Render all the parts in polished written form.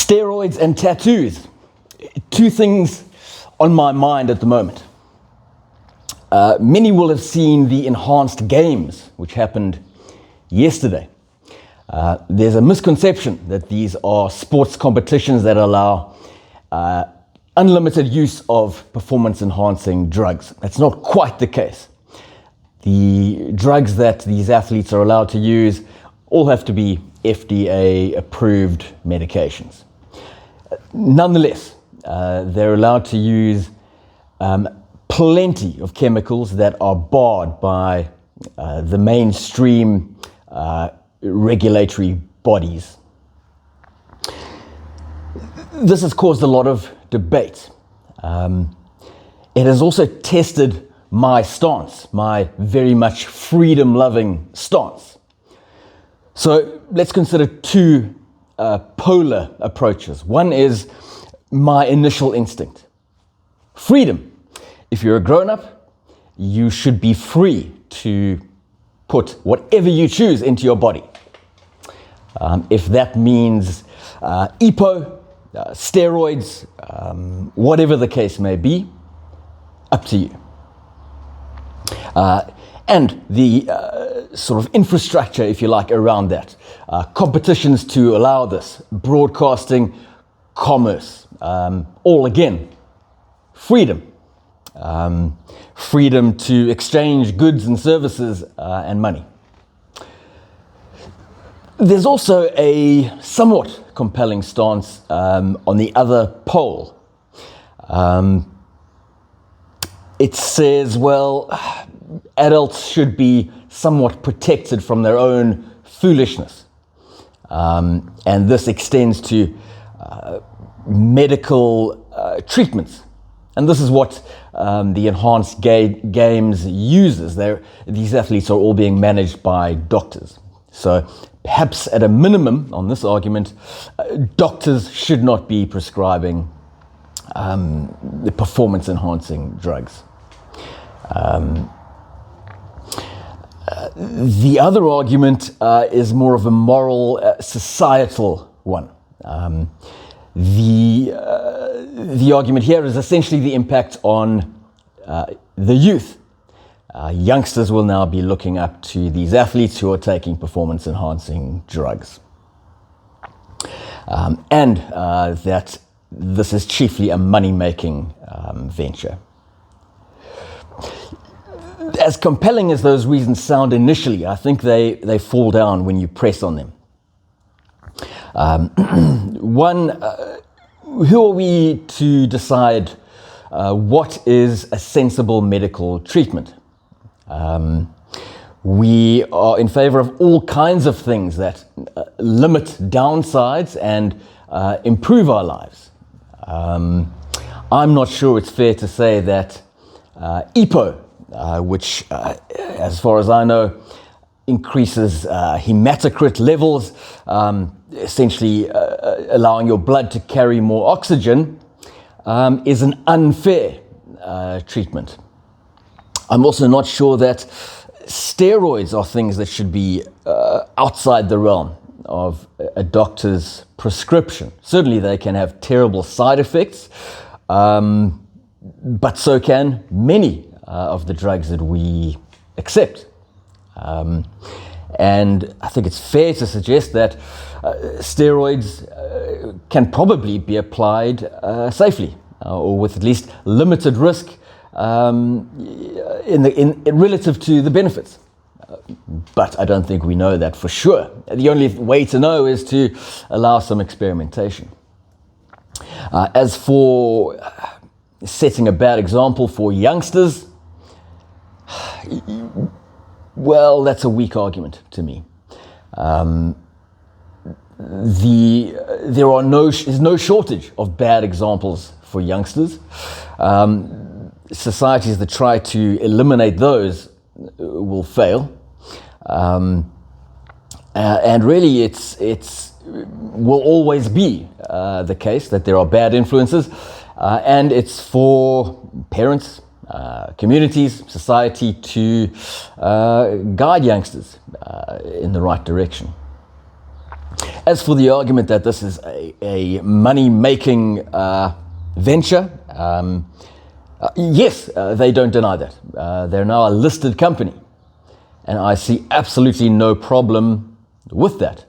Steroids and tattoos. Two things on my mind at the moment. Many will have seen the enhanced games, which happened yesterday. There's a misconception that these are sports competitions that allow unlimited use of performance-enhancing drugs. That's not quite the case. The drugs that these athletes are allowed to use all have to be FDA-approved medications. Nonetheless, they're allowed to use plenty of chemicals that are barred by the mainstream regulatory bodies. This has caused a lot of debate. It has also tested my stance, my very much freedom-loving stance. So let's consider two polar approaches. One is my initial instinct. Freedom. If you're a grown-up, you should be free to put whatever you choose into your body. If that means EPO, steroids, whatever the case may be, up to you. And the sort of infrastructure, if you like, around that. Competitions to allow this, broadcasting, commerce, all again, freedom. Freedom to exchange goods and services and money. There's also a somewhat compelling stance on the other pole. It says, well, adults should be somewhat protected from their own foolishness. And this extends to medical treatments. And this is what the enhanced games uses. These athletes are all being managed by doctors. So perhaps at a minimum, on this argument, doctors should not be prescribing the performance-enhancing drugs. The other argument is more of a moral, societal one. The argument here is essentially the impact on the youth. Youngsters will now be looking up to these athletes who are taking performance-enhancing drugs. And that this is chiefly a money-making venture. As compelling as those reasons sound initially, I think they fall down when you press on them. One, who are we to decide what is a sensible medical treatment? We are in favor of all kinds of things that limit downsides and improve our lives. I'm not sure it's fair to say that EPO, which, as far as I know, increases hematocrit levels, essentially allowing your blood to carry more oxygen, is an unfair treatment. I'm also not sure that steroids are things that should be outside the realm of a doctor's prescription. Certainly they can have terrible side effects, but so can many of the drugs that we accept. And I think it's fair to suggest that steroids can probably be applied safely or with at least limited risk relative to the benefits. But I don't think we know that for sure. The only way to know is to allow some experimentation. As for setting a bad example for youngsters, well, that's a weak argument to me. There's no shortage of bad examples for youngsters. Societies that try to eliminate those will fail. And really, it will always be the case that there are bad influences, and it's for parents, communities, society to guide youngsters in the right direction. As for the argument that this is a money-making venture, yes, they don't deny that. They're now a listed company, and I see absolutely no problem with that.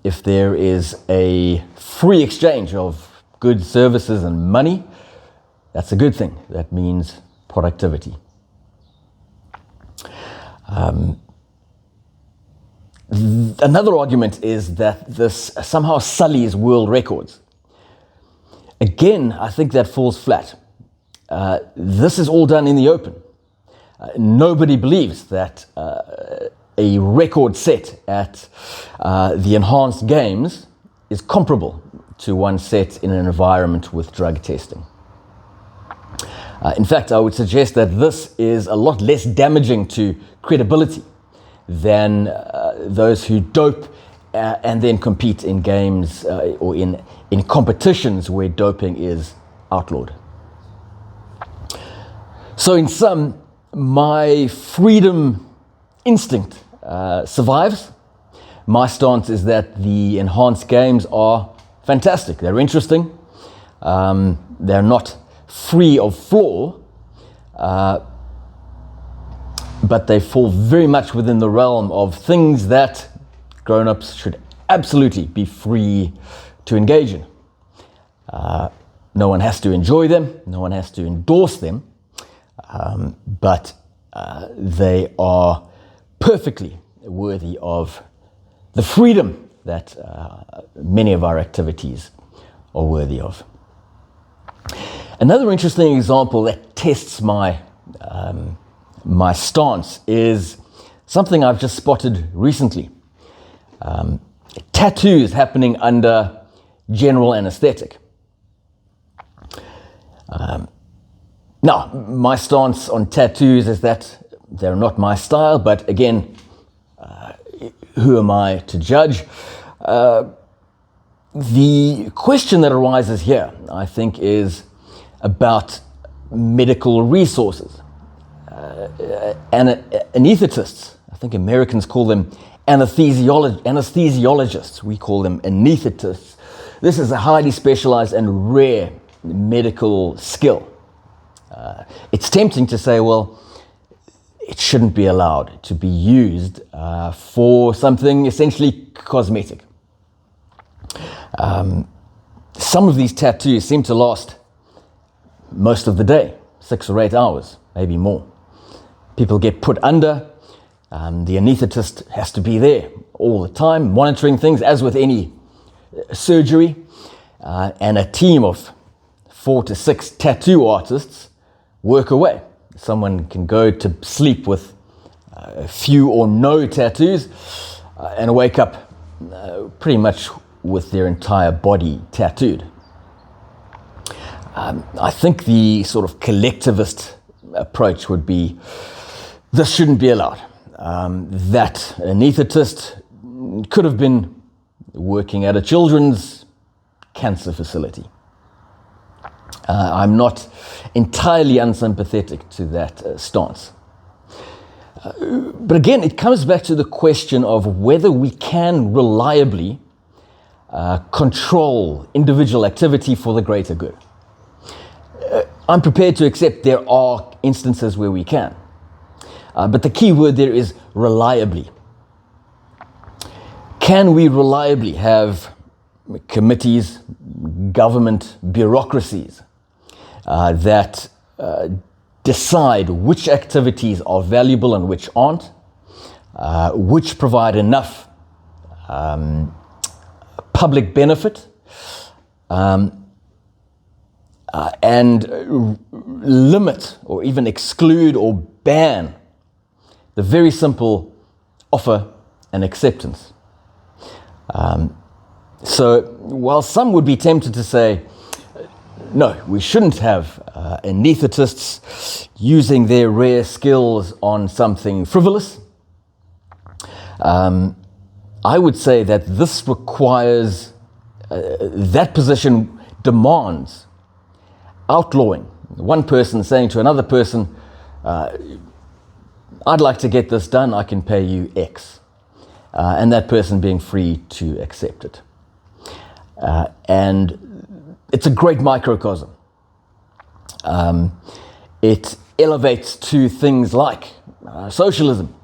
If there is a free exchange of goods, services, and money, that's a good thing. That means productivity. Another argument is that this somehow sullies world records. Again, I think that falls flat. This is all done in the open. Nobody believes that a record set at the enhanced games is comparable to one set in an environment with drug testing. In fact, I would suggest that this is a lot less damaging to credibility than those who dope and then compete in games or in competitions where doping is outlawed. So in sum, my freedom instinct survives. My stance is that the enhanced games are fantastic. They're interesting. They're not free of flaw, but they fall very much within the realm of things that grown-ups should absolutely be free to engage in. No one has to enjoy them, no one has to endorse them, but they are perfectly worthy of the freedom that many of our activities are worthy of. Another interesting example that tests my stance is something I've just spotted recently. Tattoos happening under general anesthetic. Now, my stance on tattoos is that they're not my style, but again, who am I to judge? The question that arises here, I think, is about medical resources. Anesthetists, I think Americans call them anesthesiologists. We call them anesthetists. This is a highly specialized and rare medical skill. It's tempting to say, well, it shouldn't be allowed to be used for something essentially cosmetic. Some of these tattoos seem to last most of the day, 6 or 8 hours, maybe more. People get put under. The anaesthetist has to be there all the time, monitoring things, as with any surgery. And a team of 4 to 6 tattoo artists work away. Someone can go to sleep with few or no tattoos and wake up pretty much with their entire body tattooed. I think the sort of collectivist approach would be, this shouldn't be allowed. That anaesthetist could have been working at a children's cancer facility. I'm not entirely unsympathetic to that stance. But again, it comes back to the question of whether we can reliably control individual activity for the greater good. I'm prepared to accept there are instances where we can. But the key word there is reliably. Can we reliably have committees, government bureaucracies that decide which activities are valuable and which aren't, which provide enough public benefit, and limit or even exclude or ban the very simple offer and acceptance. So while some would be tempted to say, no, we shouldn't have anaesthetists using their rare skills on something frivolous, I would say that this requires, that position demands outlawing. One person saying to another person, I'd like to get this done, I can pay you X. and that person being free to accept it. And it's a great microcosm. It elevates to things like socialism,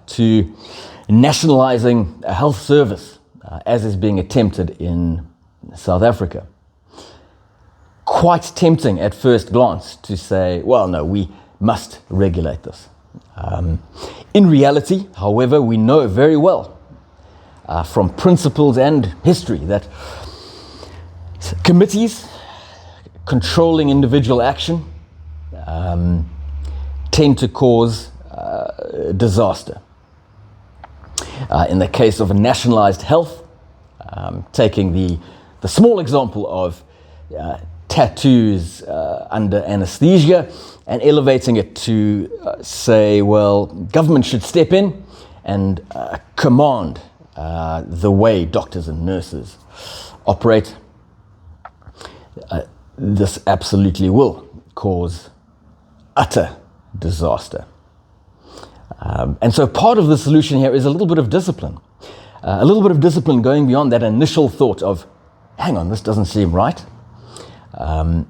to nationalizing a health service, as is being attempted in South Africa. Quite tempting at first glance to say, well, no, we must regulate this. In reality, however, we know very well from principles and history that committees controlling individual action tend to cause disaster. In the case of nationalized health, taking the small example of tattoos under anesthesia and elevating it to say, well, government should step in and command the way doctors and nurses operate. This absolutely will cause utter disaster. And so part of the solution here is a little bit of discipline. A little bit of discipline going beyond that initial thought of, hang on, this doesn't seem right. And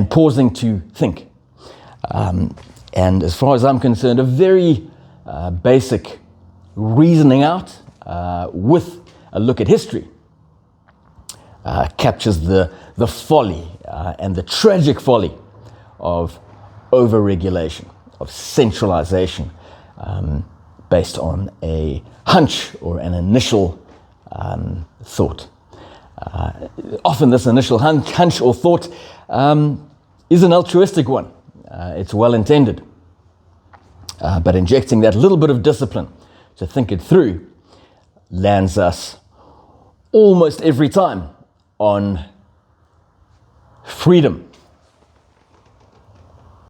pausing to think. And as far as I'm concerned, a very basic reasoning out with a look at history captures the folly and the tragic folly of over-regulation, of centralization, based on a hunch or an initial thought. Often this initial hunch or thought is an altruistic one. It's well intended. But injecting that little bit of discipline to think it through lands us almost every time on freedom